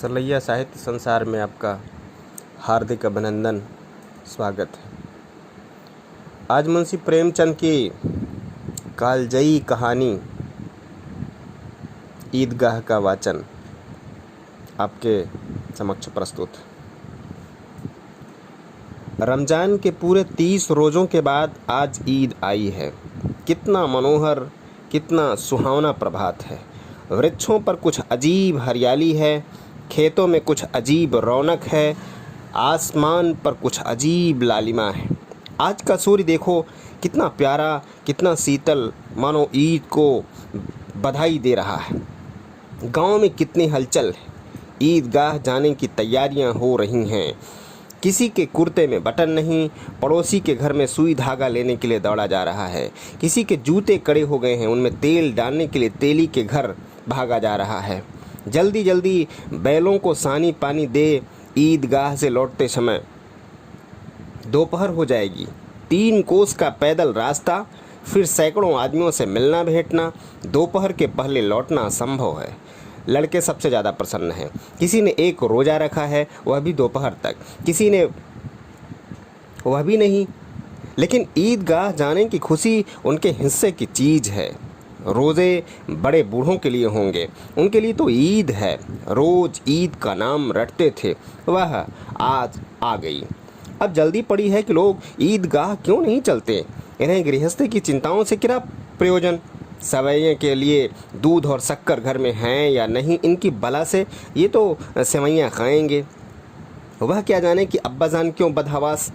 सरलैया साहित्य संसार में आपका हार्दिक अभिनंदन, स्वागत है। आज मुंशी प्रेमचंद की कालजयी कहानी ईदगाह का वाचन आपके समक्ष प्रस्तुत है। रमज़ान के पूरे 30 रोज़ों के बाद आज ईद आई है। कितना मनोहर, कितना सुहावना प्रभात है। वृक्षों पर कुछ अजीब हरियाली है, खेतों में कुछ अजीब रौनक है, आसमान पर कुछ अजीब लालिमा है। आज का सूर्य देखो कितना प्यारा, कितना शीतल, मानो ईद को बधाई दे रहा है। गांव में कितनी हलचल है। ईदगाह जाने की तैयारियां हो रही हैं। किसी के कुर्ते में बटन नहीं, पड़ोसी के घर में सुई धागा लेने के लिए दौड़ा जा रहा है। किसी के जूते कड़े हो गए हैं, उनमें तेल डालने के लिए तेली के घर भागा जा रहा है। जल्दी जल्दी बैलों को सानी पानी दे ईदगाह से लौटते समय दोपहर हो जाएगी। 3 कोस का पैदल रास्ता, फिर सैकड़ों आदमियों से मिलना भेंटना, दोपहर के पहले लौटना असंभव है। लड़के सबसे ज़्यादा प्रसन्न हैं। किसी ने एक रोज़ा रखा है, वह भी दोपहर तक, किसी ने वह भी नहीं। लेकिन ईदगाह जाने की खुशी उनके हिस्से की चीज़ है। रोज़े बड़े बूढ़ों के लिए होंगे, उनके लिए तो ईद है। रोज़ ईद का नाम रटते थे, वह आज आ गई। अब जल्दी पड़ी है कि लोग ईदगाह क्यों नहीं चलते। इन्हें गृहस्थी की चिंताओं से क्या प्रयोजन। सवैये के लिए दूध और शक्कर घर में हैं या नहीं, इनकी बला से ये तो सेवैयाँ खाएंगे। वह क्या जाने कि अब्बाजान क्यों बदहवास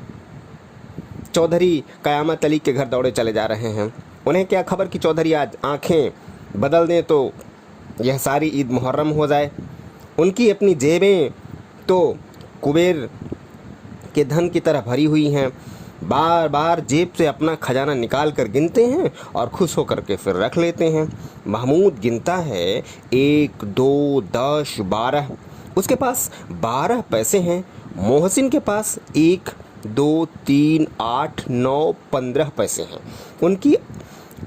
चौधरी कयामत अली के घर दौड़े चले जा रहे हैं। उन्हें क्या खबर कि चौधरी आज आंखें बदल दें तो यह सारी ईद मुहर्रम हो जाए। उनकी अपनी जेबें तो कुबेर के धन की तरह भरी हुई हैं। बार बार जेब से अपना खजाना निकाल कर गिनते हैं और खुश होकर के फिर रख लेते हैं। महमूद गिनता है 1, 2, 10, 12। उसके पास 12 पैसे हैं। मोहसिन के पास 1, 2, 3, 8, 9, 15 पैसे हैं। उनकी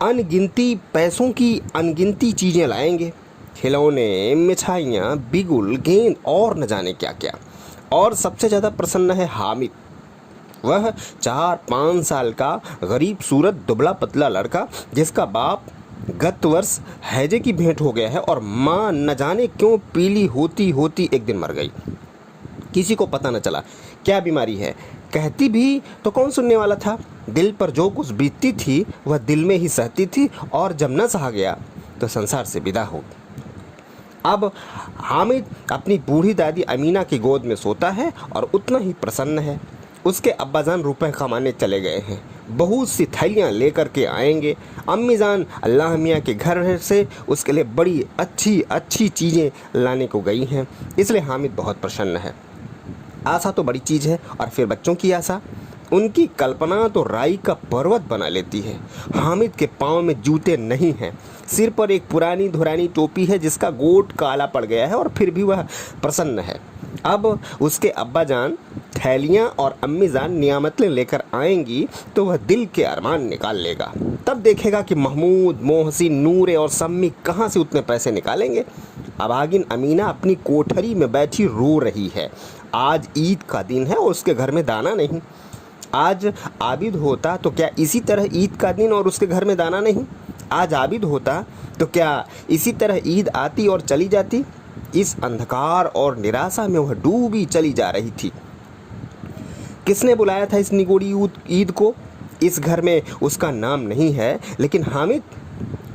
अनगिनती पैसों की अनगिनती चीज़ें लाएंगे, खिलौने, मिठाइयाँ, बिगुल, गेंद और न जाने क्या क्या। और सबसे ज़्यादा प्रसन्न है हामिद। वह 4-5 साल का गरीब सूरत दुबला पतला लड़का, जिसका बाप गत वर्ष हैजे की भेंट हो गया है और माँ न जाने क्यों पीली होती होती एक दिन मर गई। किसी को पता न चला क्या बीमारी है। कहती भी तो कौन सुनने वाला था। दिल पर जो कुछ बीतती थी वह दिल में ही सहती थी, और जब न सहा गया तो संसार से विदा हो। अब हामिद अपनी बूढ़ी दादी अमीना की गोद में सोता है और उतना ही प्रसन्न है। उसके अब्बाजान रुपए कमाने चले गए हैं। बहुत सी थैलियाँ लेकर के आएंगे। अम्मी जान अल्लाह मियाँ के घर से उसके लिए बड़ी अच्छी अच्छी चीज़ें लाने को गई हैं। इसलिए हामिद बहुत प्रसन्न है। आशा तो बड़ी चीज़ है, और फिर बच्चों की आशा। उनकी कल्पना तो राई का पर्वत बना लेती है। हामिद के पाँव में जूते नहीं हैं। सिर पर एक पुरानी धुरानी टोपी है जिसका गोट काला पड़ गया है, और फिर भी वह प्रसन्न है। अब उसके अब्बा जान थैलियाँ और अम्मी जान नियामतें लेकर आएंगी तो वह दिल के अरमान निकाल लेगा। तब देखेगा कि महमूद, मोहसिन, नूरे और सम्मी कहाँ से उतने पैसे निकालेंगे। अभागिन अमीना अपनी कोठरी में बैठी रो रही है। आज ईद का दिन है और उसके घर में दाना नहीं। आज आबिद होता तो क्या इसी तरह ईद का दिन और उसके घर में दाना नहीं। आज आबिद होता तो क्या इसी तरह ईद आती और चली जाती। इस अंधकार और निराशा में वह डूबी चली जा रही थी। किसने बुलाया था इस निगोड़ी ईद को। इस घर में उसका नाम नहीं है, लेकिन हामिद,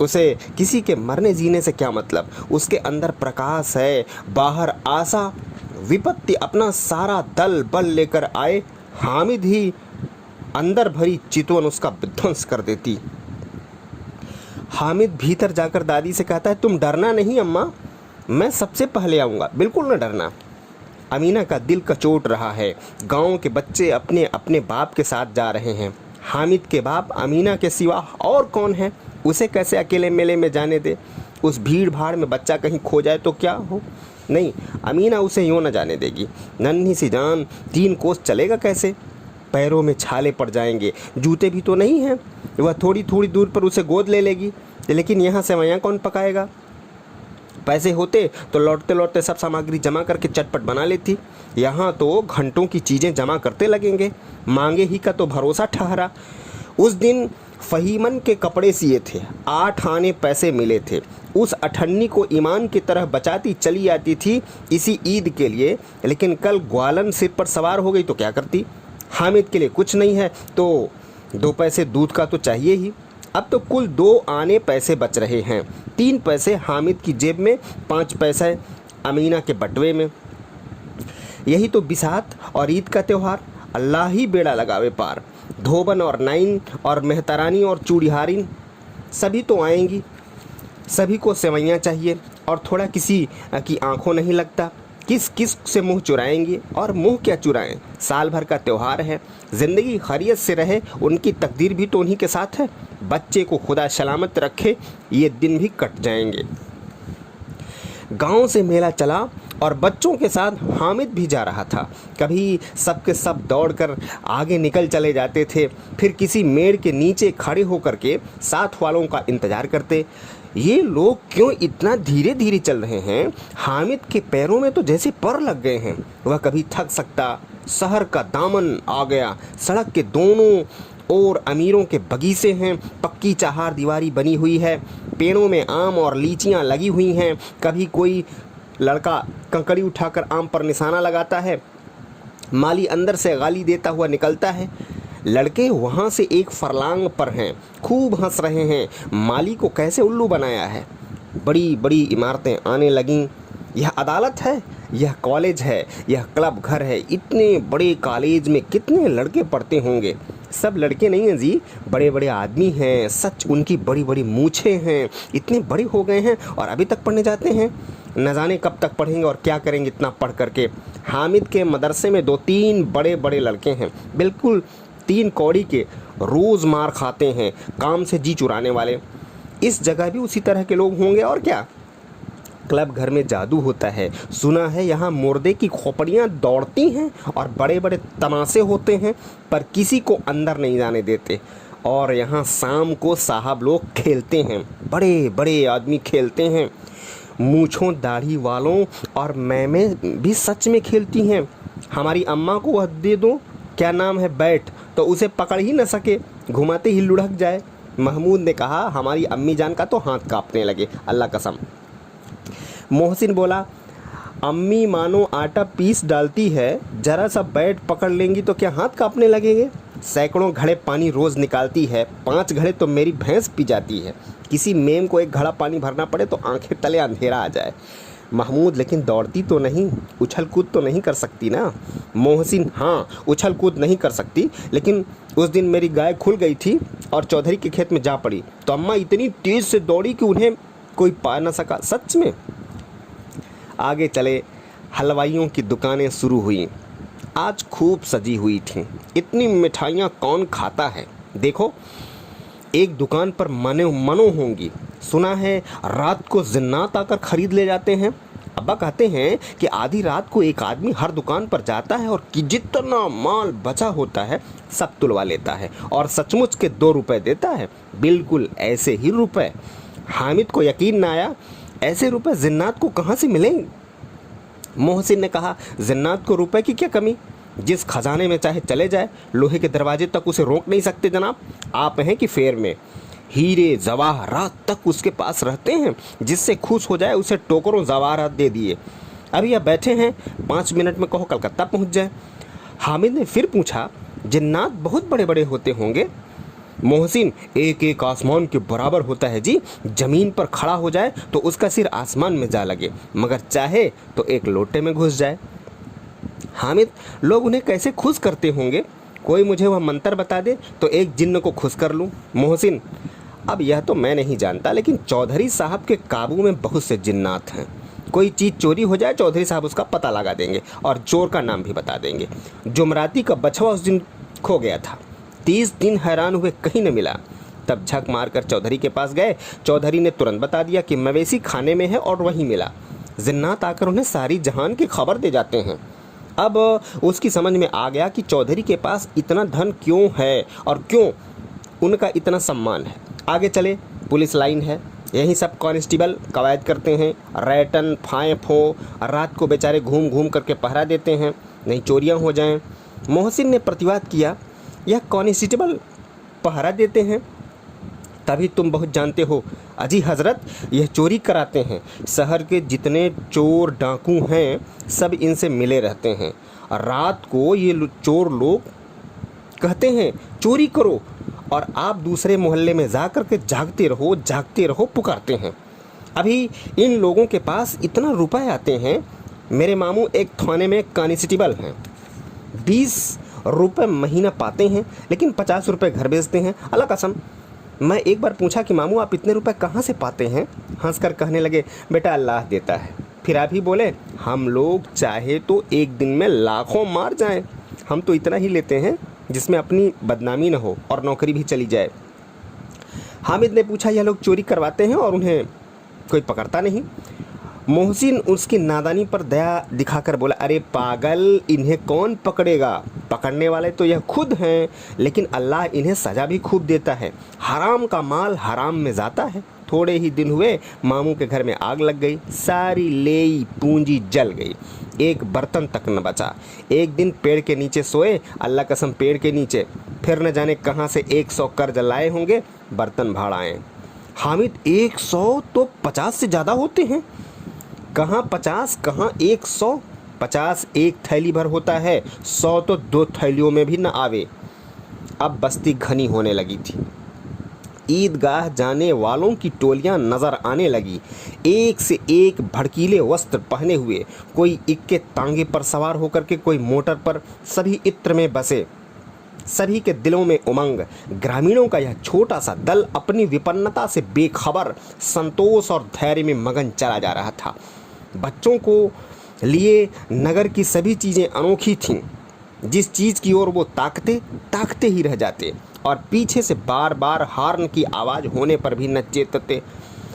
उसे किसी के मरने जीने से क्या मतलब। उसके अंदर प्रकाश है, बाहर आशा। विपत्ति अपना सारा दल बल लेकर आए, हामिद ही अंदर भरी चितवन उसका विध्वंस कर देती। हामिद भीतर जाकर दादी से कहता है, तुम डरना नहीं अम्मा, मैं सबसे पहले आऊँगा, बिल्कुल न डरना। अमीना का दिल कचोट रहा है। गांव के बच्चे अपने अपने बाप के साथ जा रहे हैं। हामिद के बाप अमीना के सिवा और कौन है। उसे कैसे अकेले मेले में जाने दे। उस भीड़ भाड़ में बच्चा कहीं खो जाए तो क्या हो। नहीं, अमीना उसे यूँ न जाने देगी। नन्ही सी जान 3 कोस चलेगा कैसे। पैरों में छाले पड़ जाएंगे, जूते भी तो नहीं हैं। वह थोड़ी थोड़ी दूर पर उसे गोद ले लेगी, लेकिन यहाँ सेवैयाँ कौन पकाएगा। पैसे होते तो लौटते लौटते सब सामग्री जमा करके चटपट बना लेती। यहाँ तो घंटों की चीज़ें जमा करते लगेंगे, मांगे ही का तो भरोसा ठहरा। उस दिन फ़हीमन के कपड़े सिए थे, 8 आने पैसे मिले थे। उस अठन्नी को ईमान की तरह बचाती चली आती थी इसी ईद के लिए, लेकिन कल ग्वालन सिर पर सवार हो गई तो क्या करती। हामिद के लिए कुछ नहीं है तो 2 पैसे दूध का तो चाहिए ही। अब तो कुल 2 आने पैसे बच रहे हैं, 3 पैसे हामिद की जेब में, 5 पैसे अमीना के बटवे में। यही तो बिसात और ईद का त्यौहार, अल्लाह ही बेड़ा लगावे पार। धोबन और नाइन और मेहतरानी और चूड़ीहारिन सभी तो आएंगी, सभी को सेवैयाँ चाहिए और थोड़ा किसी की आंखों नहीं लगता। किस किस से मुंह चुराएंगे, और मुंह क्या चुराएं, साल भर का त्यौहार है। ज़िंदगी खैरियत से रहे, उनकी तकदीर भी तो उन्हीं के साथ है। बच्चे को खुदा सलामत रखे, ये दिन भी कट जाएंगे। गांव से मेला चला और बच्चों के साथ हामिद भी जा रहा था। कभी सबके सब दौड़कर आगे निकल चले जाते थे, फिर किसी मेड़ के नीचे खड़े होकर के साथ वालों का इंतज़ार करते। ये लोग क्यों इतना धीरे धीरे चल रहे हैं? हामिद के पैरों में तो जैसे पर लग गए हैं, वह कभी थक सकता। शहर का दामन आ गया, सड़क के दोनों और अमीरों के बगीचे हैं, पक्की चार दीवारी बनी हुई है, पेड़ों में आम और लीचियां लगी हुई हैं। कभी कोई लड़का कंकड़ी उठाकर आम पर निशाना लगाता है, माली अंदर से गाली देता हुआ निकलता है। लड़के वहाँ से एक फरलांग पर हैं, खूब हंस रहे हैं, माली को कैसे उल्लू बनाया है। बड़ी बड़ी इमारतें आने लगीं। यह अदालत है, यह कॉलेज है, यह क्लब घर है। इतने बड़े कॉलेज में कितने लड़के पढ़ते होंगे? सब लड़के नहीं हैं जी, बड़े बड़े आदमी हैं। सच, उनकी बड़ी बड़ी मूछें हैं, इतने बड़े हो गए हैं और अभी तक पढ़ने जाते हैं। न जाने कब तक पढ़ेंगे और क्या करेंगे इतना पढ़ करके। हामिद के मदरसे में 2-3 बड़े बड़े लड़के हैं, बिल्कुल 3 कौड़ी के, रोज़ मार खाते हैं, काम से जी चुराने वाले। इस जगह भी उसी तरह के लोग होंगे और क्या। क्लब घर में जादू होता है, सुना है यहाँ मुर्दे की खोपड़ियाँ दौड़ती हैं और बड़े बड़े तमाशे होते हैं, पर किसी को अंदर नहीं जाने देते। और यहाँ शाम को साहब लोग खेलते हैं, बड़े बड़े आदमी खेलते हैं। मूँछों दाढ़ी वालों और मैमें भी सच में खेलती हैं। हमारी अम्मा को वह दे दो, क्या नाम है, बैट, तो उसे पकड़ ही न सके, घुमाते ही लुढ़क जाए। महमूद ने कहा, हमारी अम्मी जान का तो हाथ कांपने लगे, अल्लाह कसम। मोहसिन बोला, अम्मी मानो आटा पीस डालती है, जरा सा बैट पकड़ लेंगी तो क्या हाथ कांपने लगेंगे। सैकड़ों घड़े पानी रोज़ निकालती है, 5 घड़े तो मेरी भैंस पी जाती है। किसी मेम को एक घड़ा पानी भरना पड़े तो आंखें तले अंधेरा आ जाए। महमूद, लेकिन दौड़ती तो नहीं, उछल कूद तो नहीं कर सकती ना। मोहसिन, हाँ उछल कूद नहीं कर सकती, लेकिन उस दिन मेरी गाय खुल गई थी और चौधरी के खेत में जा पड़ी तो अम्मा इतनी तेज़ से दौड़ी कि उन्हें कोई पा न सका। सच में। आगे चले, हलवाइयों की दुकानें शुरू हुई। आज खूब सजी हुई थीं। इतनी मिठाइयाँ कौन खाता है। देखो, एक दुकान पर मनो होंगी। सुना है रात को जिन्नात आकर खरीद ले जाते हैं। अब्बा कहते हैं कि आधी रात को एक आदमी हर दुकान पर जाता है और कि जितना माल बचा होता है सब तुलवा लेता है और सचमुच के 2 रुपए देता है। बिल्कुल ऐसे ही रुपए। हामिद को यकीन न आया, ऐसे रुपए जिन्नात को कहाँ से मिलेंगे। मोहसिन ने कहा, जिन्नात को रुपए की क्या कमी, जिस खजाने में चाहे चले जाए, लोहे के दरवाजे तक उसे रोक नहीं सकते जनाब। आप हैं कि फेर में, हीरे जवाहरात तक उसके पास रहते हैं, जिससे खुश हो जाए उसे टोकरों जवाहरात दे दिए। अभी आप बैठे हैं, 5 मिनट में कहो कलकत्ता पहुंच जाए। हामिद ने फिर पूछा, जिन्नात बहुत बड़े बड़े होते होंगे। मोहसिन, एक एक आसमान के बराबर होता है जी। ज़मीन पर खड़ा हो जाए तो उसका सिर आसमान में जा लगे, मगर चाहे तो एक लोटे में घुस जाए। हामिद, लोग उन्हें कैसे खुश करते होंगे, कोई मुझे वह मंत्र बता दे तो एक जिन्न को खुश कर लूँ। मोहसिन, अब यह तो मैं नहीं जानता, लेकिन चौधरी साहब के काबू में बहुत से जिन्नात हैं। कोई चीज़ चोरी हो जाए, चौधरी साहब उसका पता लगा देंगे और चोर का नाम भी बता देंगे। जुमराती का बछवा उस दिन खो गया था, 30 दिन हैरान हुए, कहीं न मिला। तब झक मारकर चौधरी के पास गए। चौधरी ने तुरंत बता दिया कि मवेशी खाने में है और वहीं मिला। जिन्नात आकर उन्हें सारी जहान की खबर दे जाते हैं। अब उसकी समझ में आ गया कि चौधरी के पास इतना धन क्यों है और क्यों उनका इतना सम्मान है। आगे चले, पुलिस लाइन है, यही सब कांस्टेबल कवायद करते हैं, रैटन फाए फो रात को बेचारे घूम घूम करके पहरा देते हैं, नहीं चोरियां हो जाएं। मोहसिन ने प्रतिवाद किया, यह कांस्टेबल पहरा देते हैं तभी तुम बहुत जानते हो। अजी हजरत, यह चोरी कराते हैं। शहर के जितने चोर डाकू हैं सब इनसे मिले रहते हैं। रात को ये चोर लोग कहते हैं चोरी करो, और आप दूसरे मोहल्ले में जा कर के जागते रहो पुकारते हैं। अभी इन लोगों के पास इतना रुपए आते हैं। मेरे मामू एक थाने में कांस्टेबल हैं, 20 रुपये महीना पाते हैं, लेकिन 50 रुपये घर भेजते हैं। अल्लाह कसम, मैं एक बार पूछा कि मामू आप इतने रुपए कहाँ से पाते हैं? हंसकर कहने लगे, बेटा अल्लाह देता है। फिर आप ही बोले, हम लोग चाहे तो एक दिन में लाखों मार जाएं, हम तो इतना ही लेते हैं जिसमें अपनी बदनामी न हो और नौकरी भी चली जाए। हामिद ने पूछा, यह लोग चोरी करवाते हैं और उन्हें कोई पकड़ता नहीं? मोहसिन उसकी नादानी पर दया दिखाकर बोला, अरे पागल, इन्हें कौन पकड़ेगा? पकड़ने वाले तो यह खुद हैं, लेकिन अल्लाह इन्हें सज़ा भी खूब देता है। हराम का माल हराम में जाता है। थोड़े ही दिन हुए मामू के घर में आग लग गई, सारी लेई पूंजी जल गई, एक बर्तन तक न बचा। एक दिन पेड़ के नीचे सोए, अल्लाह कसम पेड़ के नीचे, फिर न जाने कहाँ से 100 कर्ज लाए होंगे, बर्तन भाड़ आए। हामिद, 100 तो 50 से ज़्यादा होते हैं। कहाँ 50 कहाँ 100? 50 एक थैली भर होता है, 100 तो 2 थैलियों में भी न आवे। अब बस्ती घनी होने लगी थी। ईदगाह जाने वालों की टोलियां नजर आने लगी, एक से एक भड़कीले वस्त्र पहने हुए, कोई इक्के तांगे पर सवार होकर के, कोई मोटर पर, सभी इत्र में बसे, सभी के दिलों में उमंग। ग्रामीणों का यह छोटा सा दल अपनी विपन्नता से बेखबर संतोष और धैर्य में मगन चला जा रहा था। बच्चों को लिए नगर की सभी चीज़ें अनोखी थीं। जिस चीज़ की ओर वो ताकते ही रह जाते, और पीछे से बार बार हार्न की आवाज़ होने पर भी न चेतते।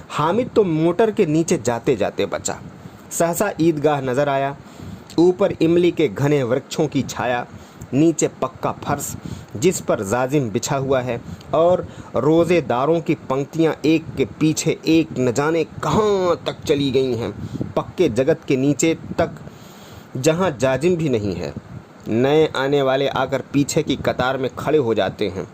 हामिद तो मोटर के नीचे जाते जाते बचा। सहसा ईदगाह नज़र आया, ऊपर इमली के घने वृक्षों की छाया, नीचे पक्का फर्श जिस पर जाजिम बिछा हुआ है, और रोज़ेदारों की पंक्तियां एक के पीछे एक न जाने कहाँ तक चली गई हैं, पक्के जगत के नीचे तक जहाँ जाजिम भी नहीं है। नए आने वाले आकर पीछे की कतार में खड़े हो जाते हैं।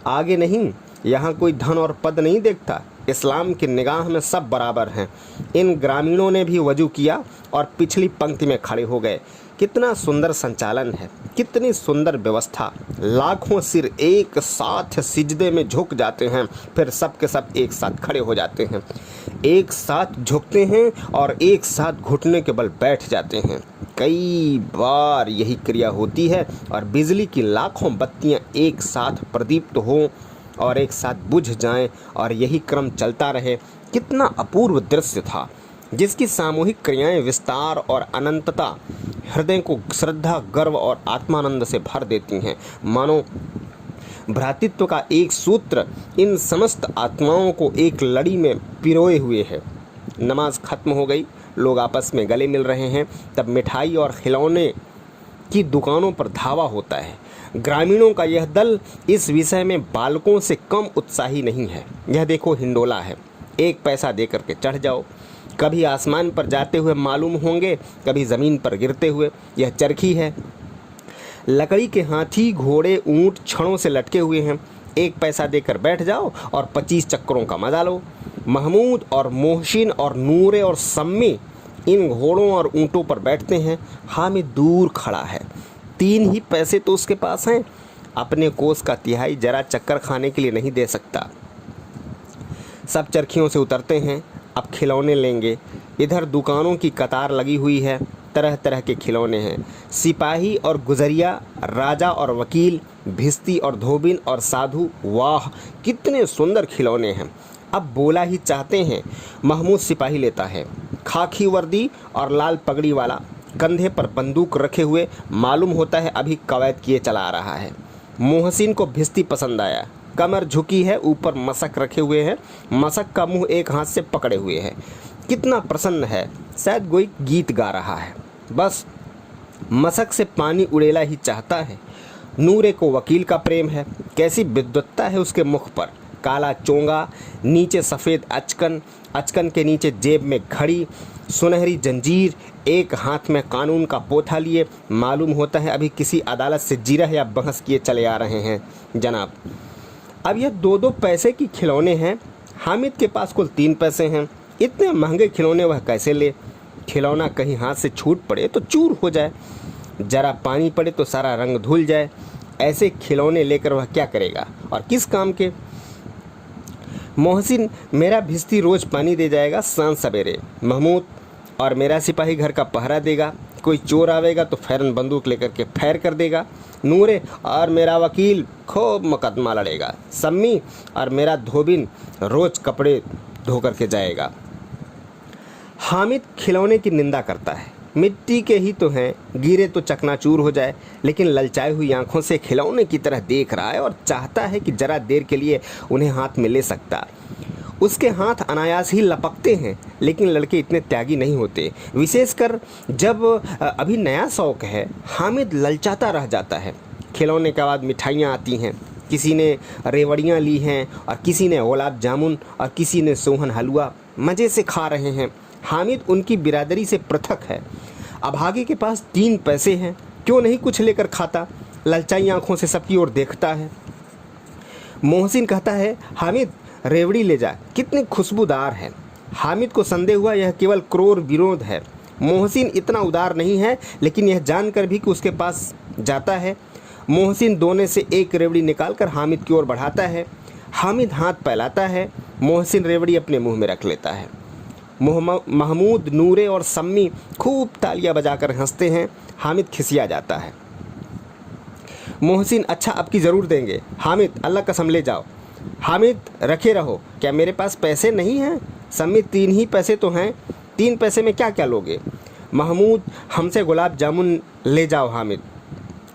आगे नहीं, यहाँ कोई धन और पद नहीं देखता। इस्लाम की निगाह में सब बराबर हैं। इन ग्रामीणों ने भी वजू किया और पिछली पंक्ति में खड़े हो गए। कितना सुंदर संचालन है, कितनी सुंदर व्यवस्था। लाखों सिर एक साथ सिजदे में झुक जाते हैं, फिर सब के सब एक साथ खड़े हो जाते हैं, एक साथ झुकते हैं और एक साथ घुटने के बल बैठ जाते हैं। कई बार यही क्रिया होती है और बिजली की लाखों बत्तियां एक साथ प्रदीप्त हों और एक साथ बुझ जाएं और यही क्रम चलता रहे। कितना अपूर्व दृश्य था, जिसकी सामूहिक क्रियाएं विस्तार और अनंतता हृदय को श्रद्धा, गर्व और आत्मानंद से भर देती हैं। मानो भ्रातृत्व का एक सूत्र इन समस्त आत्माओं को एक लड़ी में पिरोए हुए है। नमाज खत्म हो गई, लोग आपस में गले मिल रहे हैं, तब मिठाई और खिलौने की दुकानों पर धावा होता है। ग्रामीणों का यह दल इस विषय में बालकों से कम उत्साही नहीं है। यह देखो हिंडोला है, 1 पैसा दे करके चढ़ जाओ। कभी आसमान पर जाते हुए मालूम होंगे, कभी ज़मीन पर गिरते हुए। यह चरखी है, लकड़ी के हाथी, घोड़े, ऊंट छड़ों से लटके हुए हैं। 1 पैसा देकर बैठ जाओ और 25 चक्करों का मजा लो। महमूद और मोहसिन और नूरे और सम्मी इन घोड़ों और ऊंटों पर बैठते हैं। हामिद दूर खड़ा है, 3 ही पैसे तो उसके पास हैं, अपने कोस का तिहाई जरा चक्कर खाने के लिए नहीं दे सकता। सब चरखियों से उतरते हैं, अब खिलौने लेंगे। इधर दुकानों की कतार लगी हुई है, तरह तरह के खिलौने हैं। सिपाही और गुजरिया, राजा और वकील, भिस्ती और धोबिन और साधु, वाह कितने सुंदर खिलौने हैं। अब बोला ही चाहते हैं। महमूद सिपाही लेता है, खाकी वर्दी और लाल पगड़ी वाला, कंधे पर बंदूक रखे हुए, मालूम होता है अभी कवायद किए चला आ रहा है। मोहसिन को भिस्ती पसंद आया, कमर झुकी है, ऊपर मशक रखे हुए हैं, मशक का मुंह एक हाथ से पकड़े हुए है। कितना प्रसन्न है, शायद कोई गीत गा रहा है, बस मशक से पानी उड़ेला ही चाहता है। नूरे को वकील का प्रेम है, कैसी विद्वत्ता है उसके मुख पर, काला चोंगा, नीचे सफ़ेद अचकन, अचकन के नीचे जेब में घड़ी, सुनहरी जंजीर, एक हाथ में कानून का पोथा लिए मालूम होता है अभी किसी अदालत से जिरह या बहस किए चले आ रहे हैं जनाब। अब यह 2-2 पैसे की खिलौने हैं। हामिद के पास कुल 3 पैसे हैं। इतने महंगे खिलौने वह कैसे ले? खिलौना कहीं हाथ से छूट पड़े तो चूर हो जाए, जरा पानी पड़े तो सारा रंग धुल जाए। ऐसे खिलौने लेकर वह क्या करेगा और किस काम के? मोहसिन मेरा भिश्ती रोज पानी दे जाएगा सांझ सवेरे। महमूद और मेरा सिपाही घर का पहरा देगा। कोई चोर आवेगा तो फैरन बंदूक लेकर के फैर कर देगा। नूरे और मेरा वकील खूब मुकदमा लड़ेगा। सम्मी और मेरा धोबिन रोज कपड़े धो करके जाएगा। हामिद खिलौने की निंदा करता है। मिट्टी के ही तो हैं, गिरे तो चकनाचूर हो जाए, लेकिन ललचाई हुई आंखों से खिलौने की तरह देख रहा है और चाहता है कि जरा देर के लिए उन्हें हाथ में ले सकता। उसके हाथ अनायास ही लपकते हैं, लेकिन लड़के इतने त्यागी नहीं होते, विशेषकर जब अभी नया शौक है। हामिद ललचाता रह जाता है। खिलौने के बाद मिठाइयाँ आती हैं। किसी ने रेवड़ियाँ ली हैं और किसी ने गुलाब जामुन और किसी ने सोहन हलवा मज़े से खा रहे हैं। हामिद उनकी बिरादरी से पृथक है। अभागे के पास 3 पैसे हैं, क्यों नहीं कुछ लेकर खाता? ललचाई आंखों से सबकी ओर देखता है। मोहसिन कहता है, हामिद रेवड़ी ले जा, कितनी खुशबूदार है। हामिद को संदेह हुआ यह केवल क्रूर विरोध है। मोहसिन इतना उदार नहीं है, लेकिन यह जानकर भी कि उसके पास जाता है। मोहसिन दोने से एक रेवड़ी निकालकर हामिद की ओर बढ़ाता है। हामिद हाथ फैलाता है। मोहसिन रेवड़ी अपने मुंह में रख लेता है। महमूद, नूरे और सम्मी खूब तालियां बजाकर हंसते हैं। हामिद खिसिया जाता है। मोहसिन, अच्छा अब की ज़रूर देंगे। हामिद, अल्लाह कसम ले जाओ। हामिद, रखे रहो, क्या मेरे पास पैसे नहीं हैं? सम्मी, 3 ही पैसे तो हैं। 3 पैसे में क्या क्या लोगे? महमूद, हमसे गुलाब जामुन ले जाओ। हामिद,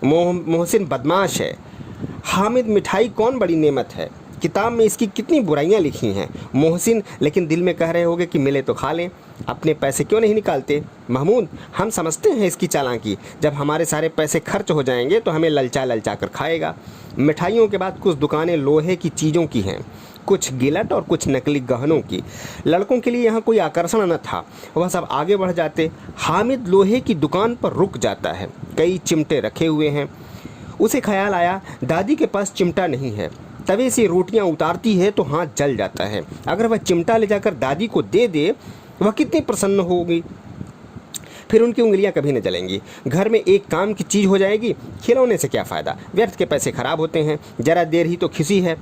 मोहसिन बदमाश है। हामिद, मिठाई कौन बड़ी नेमत है, किताब में इसकी कितनी बुराइयां लिखी हैं। मोहसिन, लेकिन दिल में कह रहे होगे कि मिले तो खा लें, अपने पैसे क्यों नहीं निकालते? महमूद, हम समझते हैं इसकी चालाकी, जब हमारे सारे पैसे खर्च हो जाएंगे तो हमें ललचा ललचा कर खाएगा। मिठाइयों के बाद कुछ दुकानें लोहे की चीज़ों की हैं, कुछ गिलट और कुछ नकली गहनों की। लड़कों के लिए यहाँ कोई आकर्षण न था, वह सब आगे बढ़ जाते। हामिद लोहे की दुकान पर रुक जाता है। कई चिमटे रखे हुए हैं। उसे ख्याल आया, दादी के पास चिमटा नहीं है। तवे से रोटियां उतारती है तो हाथ जल जाता है। अगर वह चिमटा ले जाकर दादी को दे दे, वह कितनी प्रसन्न होगी। फिर उनकी उंगलियां कभी न जलेंगी। घर में एक काम की चीज़ हो जाएगी। खिलौने से क्या फ़ायदा, व्यर्थ के पैसे खराब होते हैं। ज़रा देर ही तो खिसी है।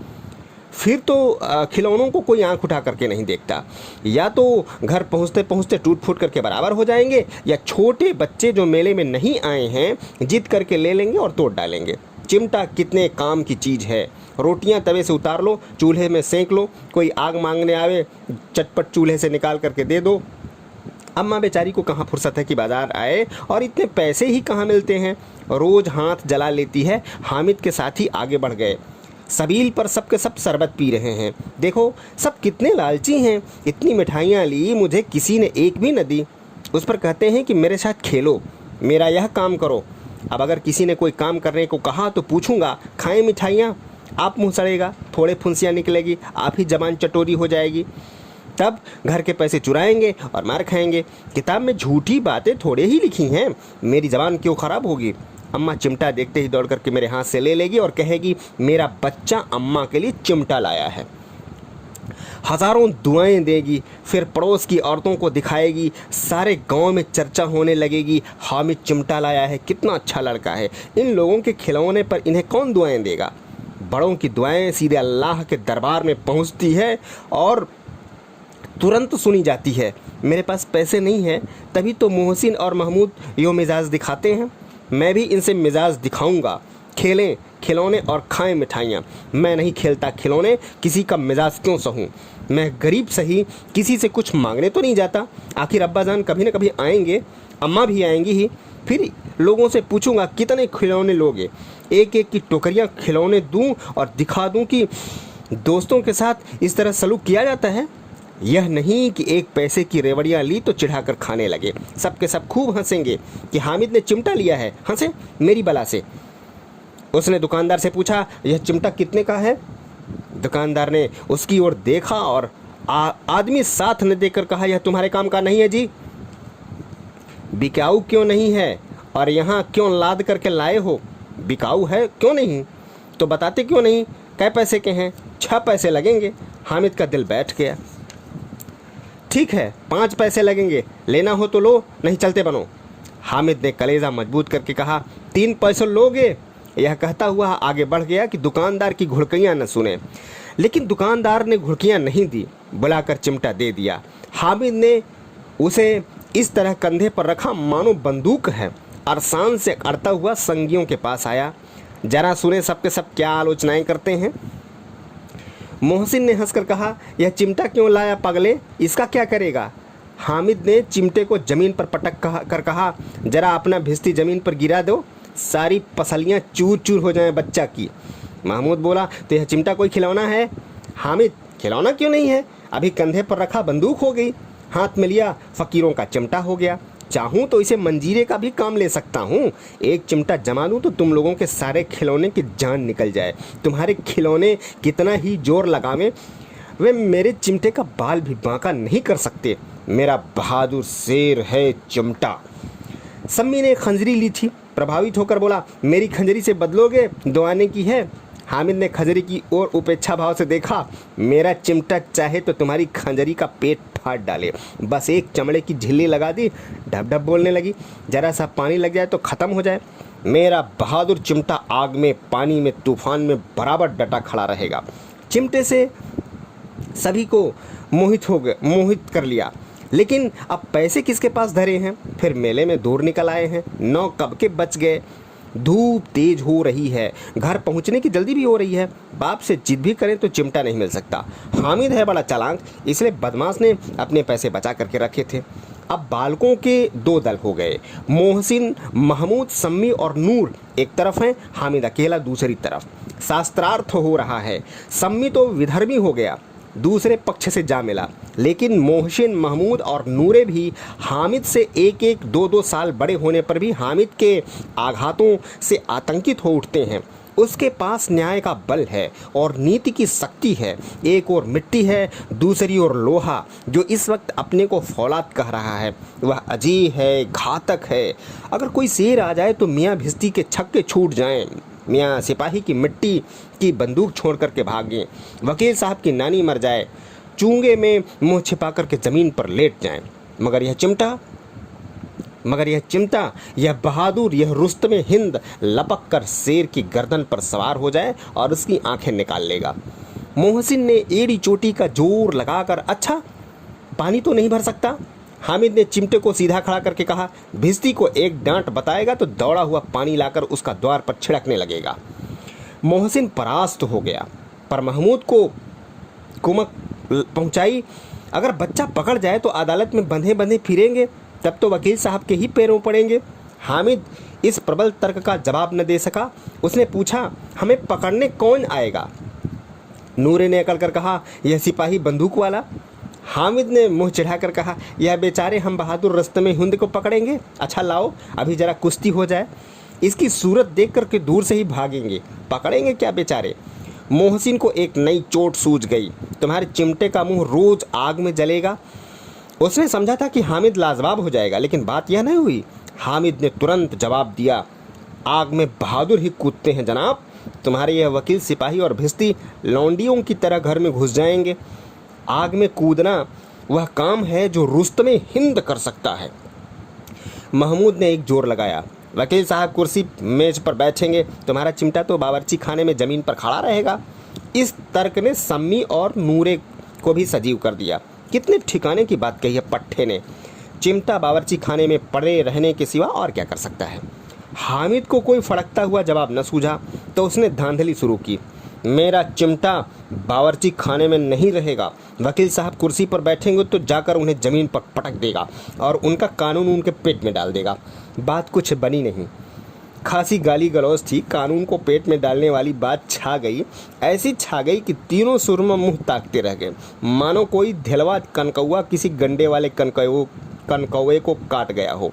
फिर तो खिलौनों को कोई आंख उठा करके नहीं देखता। या तो घर पहुंचते पहुंचते टूट फूट करके बराबर हो जाएंगे, या छोटे बच्चे जो मेले में नहीं आए हैं जिद करके ले लेंगे और तोड़ डालेंगे। चिमटा कितने काम की चीज़ है। रोटियां तवे से उतार लो, चूल्हे में सेंक लो, कोई आग मांगने आवे चटपट चूल्हे से निकाल करके दे दो। अम्मा बेचारी को कहाँ फुर्सत है कि बाजार आए, और इतने पैसे ही कहाँ मिलते हैं। रोज़ हाथ जला लेती है। हामिद के साथ ही आगे बढ़ गए। सबील पर सबके सब शरबत पी रहे हैं। देखो सब कितने लालची हैं। इतनी मिठाइयाँ ली, मुझे किसी ने एक भी न दी। उस पर कहते हैं कि मेरे साथ खेलो, मेरा यह काम करो। अब अगर किसी ने कोई काम करने को कहा तो पूछूंगा, खाएं मिठाइयाँ? आप मुँह सड़ेगा, थोड़े फुंसियाँ निकलेगी, आप ही जबान चटोरी हो जाएगी। तब घर के पैसे चुराएंगे और मार खाएंगे। किताब में झूठी बातें थोड़े ही लिखी हैं, मेरी जबान क्यों ख़राब होगी। अम्मा चिमटा देखते ही दौड़ करके मेरे हाथ से ले लेगी और कहेगी, मेरा बच्चा अम्मा के लिए चिमटा लाया है। हज़ारों दुआएं देगी, फिर पड़ोस की औरतों को दिखाएगी। सारे गांव में चर्चा होने लगेगी, हामिद चिमटा लाया है, कितना अच्छा लड़का है। इन लोगों के खिलौने पर इन्हें कौन दुआएं देगा। बड़ों की दुआएं सीधे अल्लाह के दरबार में पहुंचती है और तुरंत सुनी जाती है। मेरे पास पैसे नहीं है, तभी तो मोहसिन और महमूद यो मिजाज दिखाते हैं। मैं भी इनसे मिजाज दिखाऊंगा। खेलें खिलौने और खाएं मिठाइयाँ। मैं नहीं खेलता खिलौने, किसी का मिजाज क्यों सहूँ। मैं गरीब सही, किसी से कुछ मांगने तो नहीं जाता। आखिर अब्बा जान कभी न कभी आएंगे, अम्मा भी आएंगी ही। फिर लोगों से पूछूंगा कितने खिलौने लोगे। एक एक की टोकरियाँ खिलौने दूं और दिखा दूं कि दोस्तों के साथ इस तरह सलूक किया जाता है। यह नहीं कि एक पैसे की रेवड़ियाँ ली तो चिढ़ाकर खाने लगे। सबके सब खूब हंसेंगे कि हामिद ने चिमटा लिया है। हंसे मेरी बला से। उसने दुकानदार से पूछा, यह चिमटा कितने का है? दुकानदार ने उसकी ओर देखा और आदमी साथ न देकर कहा, यह तुम्हारे काम का नहीं है जी। बिकाऊ क्यों नहीं है और यहाँ क्यों लाद करके लाए हो? बिकाऊ है क्यों नहीं तो बताते क्यों नहीं? कै पैसे के हैं? 6 पैसे लगेंगे। हामिद का दिल बैठ गया। ठीक है 5 पैसे लगेंगे, लेना हो तो लो, नहीं चलते बनो। हामिद ने कलेजा मजबूत करके कहा, 3 पैसे लोगे? यह कहता हुआ आगे बढ़ गया कि दुकानदार की घुड़कियाँ न सुने, लेकिन दुकानदार ने घुड़कियाँ नहीं दी, बुलाकर चिमटा दे दिया। हामिद ने उसे इस तरह कंधे पर रखा मानो बंदूक है और शान से अड़ता हुआ संगियों के पास आया। जरा सुने सबके सब क्या आलोचनाएं करते हैं। मोहसिन ने हंसकर कहा, यह चिमटा क्यों लाया पगले, इसका क्या करेगा? हामिद ने चिमटे को जमीन पर पटक कर कहा, जरा अपना भिस्ती जमीन पर गिरा दो, सारी पसलियां चूर चूर हो जाएं बच्चा की। महमूद बोला, तो यह चिमटा कोई खिलौना है? हामिद, खिलौना क्यों नहीं है, अभी कंधे पर रखा बंदूक हो गई, हाथ में लिया फकीरों का चिमटा हो गया। चाहूँ तो इसे मंजीरे का भी काम ले सकता हूँ। एक चिमटा जमा दूँ तो तुम लोगों के सारे खिलौने की जान निकल जाए। तुम्हारे खिलौने कितना ही जोर लगावें, वे मेरे चिमटे का बाल भी बांका नहीं कर सकते। मेरा बहादुर शेर है चिमटा। सम्मी ने खंजरी ली थी, प्रभावित होकर बोला, मेरी खंजरी से बदलोगे? दौड़ाने की है। हामिद ने खंजरी की ओर उपेक्षा भाव से देखा, मेरा चिमटा चाहे तो तुम्हारी खंजरी का पेट फाड़ डाले। बस एक चमड़े की झिल्ली लगा दी, ढप ढप बोलने लगी, जरा सा पानी लग जाए तो ख़त्म हो जाए। मेरा बहादुर चिमटा आग में, पानी में, तूफान में बराबर डटा खड़ा रहेगा। चिमटे से सभी को मोहित कर लिया, लेकिन अब पैसे किसके पास धरे हैं? फिर मेले में दूर निकल आए हैं, 9 कब के बच गए। धूप तेज हो रही है, घर पहुंचने की जल्दी भी हो रही है। बाप से जिद भी करें तो चिमटा नहीं मिल सकता। हामिद है बड़ा चालाक, इसलिए बदमाश ने अपने पैसे बचा करके रखे थे। अब बालकों के 2 दल हो गए, मोहसिन, महमूद, सम्मी और नूर एक तरफ हैं, हामिद अकेला दूसरी तरफ। शास्त्रार्थ हो रहा है। सम्मी तो विधर्मी हो गया, दूसरे पक्ष से जा मिला, लेकिन मोहसिन, महमूद और नूरे भी हामिद से 1-1, 2-2 साल बड़े होने पर भी हामिद के आघातों से आतंकित हो उठते हैं। उसके पास न्याय का बल है और नीति की शक्ति है। एक और मिट्टी है, दूसरी ओर लोहा, जो इस वक्त अपने को फौलाद कह रहा है। वह अजीब है, घातक है। अगर कोई शेर आ जाए तो मियाँ भिस्ती के छक्के छूट जाएं, मियाँ सिपाही की मिट्टी की बंदूक छोड़ करके भागें, वकील साहब की नानी मर जाए, चूंगे में मुंह छिपा करके ज़मीन पर लेट जाएं। मगर यह चिमटा, यह बहादुर, यह रुस्तमे हिंद लपक कर शेर की गर्दन पर सवार हो जाए और उसकी आंखें निकाल लेगा। मोहसिन ने एड़ी चोटी का जोर लगाकर, अच्छा पानी तो नहीं भर सकता? हामिद ने चिमटे को सीधा खड़ा करके कहा, भिस्ती को एक डांट बताएगा तो दौड़ा हुआ पानी लाकर उसका द्वार पर छिड़कने लगेगा। मोहसिन परास्त हो गया, पर महमूद को कुमक पहुंचाई, अगर बच्चा पकड़ जाए तो अदालत में बंधे बंधे फिरेंगे, तब तो वकील साहब के ही पैरों पड़ेंगे। हामिद इस प्रबल तर्क का जवाब न दे सका। उसने पूछा, हमें पकड़ने कौन आएगा? नूरे ने अकड़ कर कहा, यह सिपाही बंदूक वाला। हामिद ने मुंह चढ़ाकर कहा, यह बेचारे हम बहादुर रुस्तमे हिंद को पकड़ेंगे? अच्छा लाओ, अभी जरा कुश्ती हो जाए, इसकी सूरत देख करके दूर से ही भागेंगे, पकड़ेंगे क्या बेचारे। मोहसिन को एक नई चोट सूझ गई, तुम्हारे चिमटे का मुंह रोज आग में जलेगा। उसने समझा था कि हामिद लाजवाब हो जाएगा, लेकिन बात यह नहीं हुई। हामिद ने तुरंत जवाब दिया, आग में बहादुर ही कूदते हैं जनाब। तुम्हारे यह वकील, सिपाही और भिस्ती लौंडियों की तरह घर में घुस जाएंगे। आग में कूदना वह काम है जो रुस्तमे हिंद कर सकता है। महमूद ने एक जोर लगाया, वकील साहब कुर्सी मेज पर बैठेंगे, तुम्हारा चिमटा तो बावर्ची खाने में ज़मीन पर खड़ा रहेगा। इस तर्क ने सम्मी और नूरे को भी सजीव कर दिया। कितने ठिकाने की बात कही है पट्टे ने। चिमटा बावर्ची खाने में पड़े रहने के सिवा और क्या कर सकता है। हामिद को कोई फड़कता हुआ जवाब न सूझा तो उसने धांधली शुरू की, मेरा चिमटा बावर्ची खाने में नहीं रहेगा। वकील साहब कुर्सी पर बैठेंगे तो जाकर उन्हें ज़मीन पर पटक देगा और उनका कानून उनके पेट में डाल देगा। बात कुछ बनी नहीं, खासी गाली गलौज थी। कानून को पेट में डालने वाली बात छा गई, ऐसी छा गई कि तीनों सुरमा मुंह ताकते रह गए, मानो कोई ढेलवा कनकौआ किसी गंडे वाले कनकौए को काट गया हो।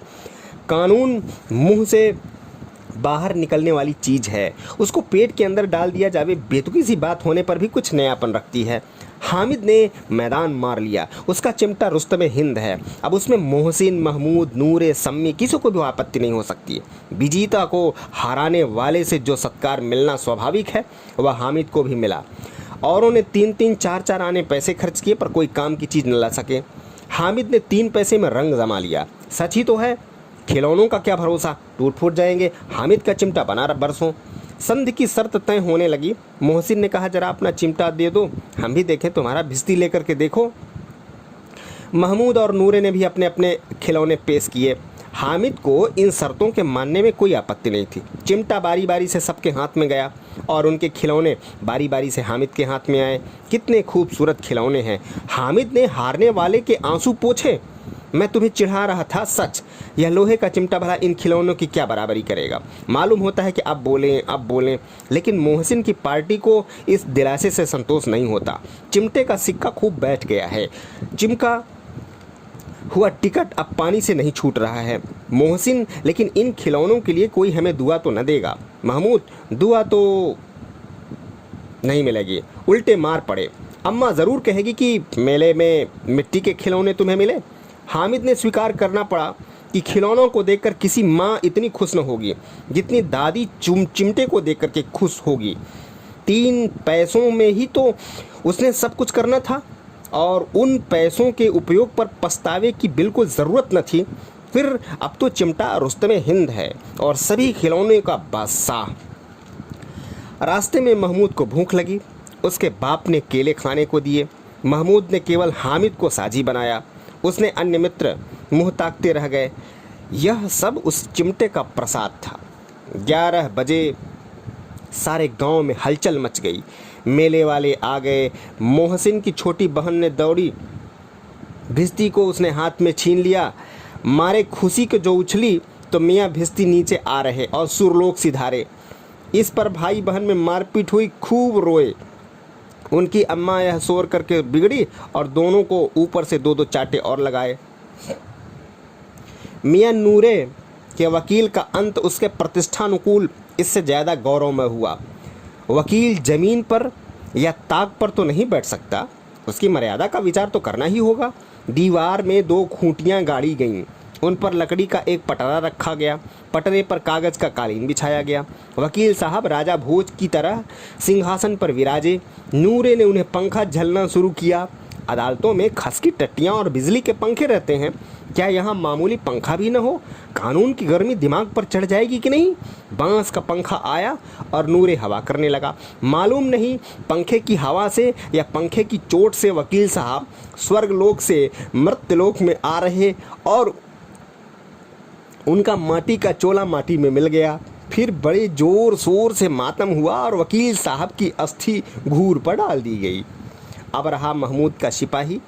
कानून मुंह से बाहर निकलने वाली चीज़ है, उसको पेट के अंदर डाल दिया जावे बेतुकी सी बात होने पर भी कुछ नयापन रखती है। हामिद ने मैदान मार लिया, उसका चिमटा रुस्तमे हिंद है। अब उसमें मोहसिन, महमूद, नूरे, सम्मी किसी को भी आपत्ति नहीं हो सकती। विजेता को हराने वाले से जो सत्कार मिलना स्वाभाविक है वह हामिद को भी मिला। औरों ने 3-3, 4-4 आने पैसे खर्च किए पर कोई काम की चीज़ न ला सके। हामिद ने 3 पैसे में रंग जमा लिया। सच ही तो है, खिलौनों का क्या भरोसा, टूट फूट जाएंगे। हामिद का चिमटा बना बरसों। संधि की शर्त तय होने लगी। मोहसिन ने कहा, जरा अपना चिमटा दे दो, हम भी देखें, तुम्हारा भिस्ती लेकर के देखो। महमूद और नूरे ने भी अपने अपने खिलौने पेश किए। हामिद को इन शर्तों के मानने में कोई आपत्ति नहीं थी। चिमटा बारी बारी से सबके हाथ में गया और उनके खिलौने बारी बारी से हामिद के हाथ में आए। कितने खूबसूरत खिलौने हैं। हामिद ने हारने वाले के आंसू पोंछे। मैं तुम्हें चिढ़ा रहा था, सच, यह लोहे का चिमटा भला इन खिलौनों की क्या बराबरी करेगा। मालूम होता है कि अब बोलें, लेकिन मोहसिन की पार्टी को इस दिलासे से संतोष नहीं होता। चिमटे का सिक्का खूब बैठ गया है। चिमका हुआ टिकट अब पानी से नहीं छूट रहा है। मोहसिन, लेकिन इन खिलौनों के लिए कोई हमें दुआ तो न देगा। महमूद, दुआ तो नहीं मिलेगी, उल्टे मार पड़े। अम्मा ज़रूर कहेगी कि मेले में मिट्टी के खिलौने तुम्हें मिले। हामिद ने स्वीकार करना पड़ा कि खिलौनों को देखकर किसी माँ इतनी खुश न होगी जितनी दादी चिमटे को देखकर के खुश होगी। 3 पैसों में ही तो उसने सब कुछ करना था और उन पैसों के उपयोग पर पछतावे की बिल्कुल ज़रूरत न थी। फिर अब तो चिमटा रुस्तमे हिंद है और सभी खिलौने का बादशाह। रास्ते में महमूद को भूख लगी। उसके बाप ने केले खाने को दिए। महमूद ने केवल हामिद को साझी बनाया। उसने अन्य मित्र मुँह ताकते रह गए। यह सब उस चिमटे का प्रसाद था। 11 बजे सारे गांव में हलचल मच गई। मेले वाले आ गए। मोहसिन की छोटी बहन ने दौड़ी, भिस्ती को उसने हाथ में छीन लिया। मारे खुशी के जो उछली तो मियाँ भिस्ती नीचे आ रहे और सुरलोक सिधारे। इस पर भाई बहन में मारपीट हुई, खूब रोए। उनकी अम्मा यह शोर करके बिगड़ी और दोनों को ऊपर से 2-2 चाटे और लगाए। मियाँ नूरे के वकील का अंत उसके प्रतिष्ठानुकूल इससे ज़्यादा गौरवमय हुआ। वकील जमीन पर या ताक पर तो नहीं बैठ सकता, उसकी मर्यादा का विचार तो करना ही होगा। दीवार में 2 खूंटियाँ गाड़ी गईं, उन पर लकड़ी का एक पटरा रखा गया। पटरे पर कागज का कालीन बिछाया गया। वकील साहब राजा भोज की तरह सिंहासन पर विराजे। नूरे ने उन्हें पंखा झलना शुरू किया। अदालतों में खस की टट्टियाँ और बिजली के पंखे रहते हैं, क्या यहाँ मामूली पंखा भी न हो? कानून की गर्मी दिमाग पर चढ़ जाएगी कि नहीं? बांस का पंखा आया और नूरे हवा करने लगा। मालूम नहीं पंखे की हवा से या पंखे की चोट से वकील साहब स्वर्गलोक से मर्त्यलोक में आ रहे और उनका माटी का चोला माटी में मिल गया। फिर बड़े जोर शोर से मातम हुआ और वकील साहब की अस्थि घूर पर डाल दी गई। अब रहा महमूद का सिपाही।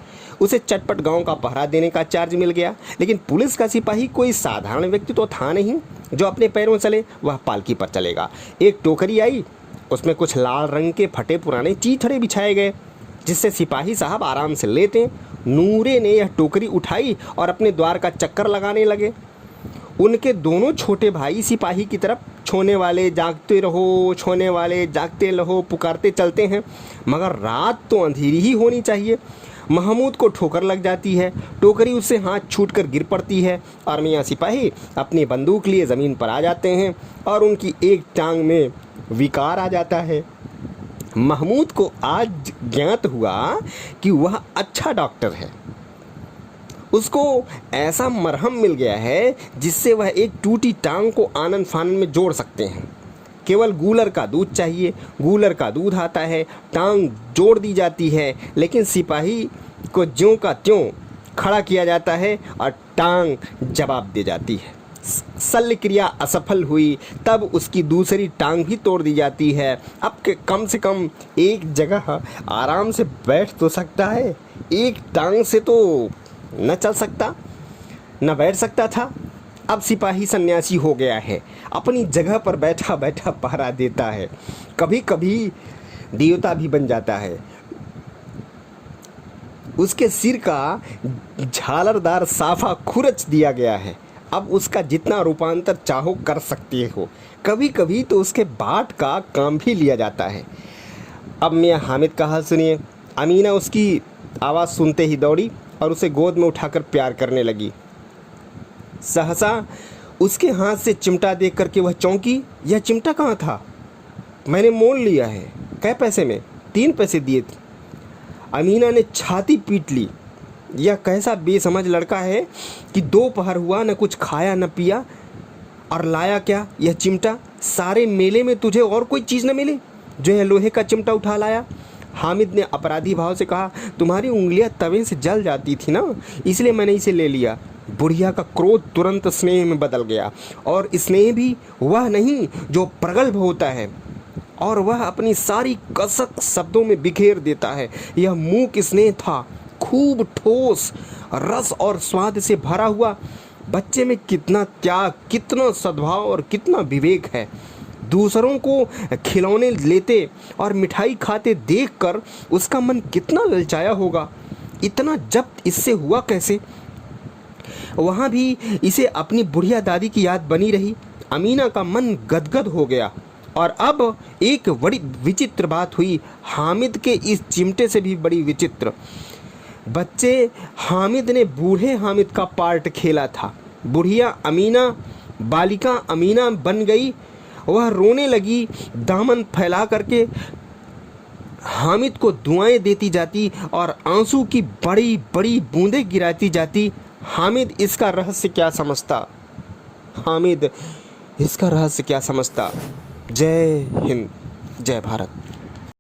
उसे चटपट गांव का पहरा देने का चार्ज मिल गया। लेकिन पुलिस का सिपाही कोई साधारण व्यक्ति तो था नहीं जो अपने पैरों चले, वह पालकी पर चलेगा। एक टोकरी आई, उसमें कुछ लाल रंग के फटे पुराने चीथड़े बिछाए गए जिससे सिपाही साहब आराम से लेते। नूरे ने यह टोकरी उठाई और अपने द्वार का चक्कर लगाने लगे। उनके दोनों छोटे भाई सिपाही की तरफ छोने वाले जागते रहो, छोने वाले जागते रहो पुकारते चलते हैं, मगर रात तो अंधेरी ही होनी चाहिए। महमूद को ठोकर लग जाती है, टोकरी उससे हाथ छूटकर गिर पड़ती है और मियाँ सिपाही अपनी बंदूक लिए ज़मीन पर आ जाते हैं और उनकी एक टांग में विकार आ जाता है। महमूद को आज ज्ञात हुआ कि वह अच्छा डॉक्टर है। उसको ऐसा मरहम मिल गया है जिससे वह एक टूटी टांग को आनन फानन में जोड़ सकते हैं। केवल गूलर का दूध चाहिए, गूलर का दूध आता है, टांग जोड़ दी जाती है। लेकिन सिपाही को ज्यों का त्यों खड़ा किया जाता है और टांग जवाब दे जाती है। शल्य क्रिया असफल हुई, तब उसकी दूसरी टांग भी तोड़ दी जाती है। अब के कम से कम एक जगह आराम से बैठ तो सकता है, एक टांग से तो न चल सकता, न बैठ सकता था। अब सिपाही सन्यासी हो गया है, अपनी जगह पर बैठा बैठा पहरा देता है, कभी कभी देवता भी बन जाता है। उसके सिर का झालरदार साफा खुरच दिया गया है। अब उसका जितना रूपांतर चाहो कर सकते हो। कभी कभी तो उसके बाट का काम भी लिया जाता है। अब मियाँ हामिद का हाल सुनिए। अमीना उसकी आवाज़ सुनते ही दौड़ी और उसे गोद में उठाकर प्यार करने लगी। सहसा उसके हाथ से चिमटा देख करके वह चौंकी। यह चिमटा कहाँ था? मैंने मोल लिया है। कै पैसे में? 3 पैसे दिए थे। अमीना ने छाती पीट ली। यह कैसा बेसमझ लड़का है कि दोपहर हुआ, न कुछ खाया न पिया, और लाया क्या? यह चिमटा। सारे मेले में तुझे और कोई चीज़ न मिली जो यह लोहे का चिमटा उठा लाया? हामिद ने अपराधी भाव से कहा, तुम्हारी उंगलियां तवे से जल जाती थी ना, इसलिए मैंने इसे ले लिया। बुढ़िया का क्रोध तुरंत स्नेह में बदल गया, और स्नेह भी वह नहीं जो प्रगल्भ होता है और वह अपनी सारी कसक शब्दों में बिखेर देता है। यह मूक स्नेह था, खूब ठोस, रस और स्वाद से भरा हुआ। बच्चे में कितना त्याग, कितना सद्भाव और कितना विवेक है। दूसरों को खिलौने लेते और मिठाई खाते देखकर उसका मन कितना ललचाया होगा। इतना जब्त इससे हुआ कैसे? वहाँ भी इसे अपनी बुढ़िया दादी की याद बनी रही। अमीना का मन गदगद हो गया। और अब एक बड़ी विचित्र बात हुई, हामिद के इस चिमटे से भी बड़ी विचित्र। बच्चे हामिद ने बूढ़े हामिद का पार्ट खेला था। बुढ़िया अमीना बालिका अमीना बन गई। वह रोने लगी, दामन फैला करके हामिद को दुआएं देती जाती और आंसू की बड़ी बड़ी बूंदें गिराती जाती। हामिद इसका रहस्य क्या समझता? हामिद इसका रहस्य क्या समझता? जय हिंद, जय भारत।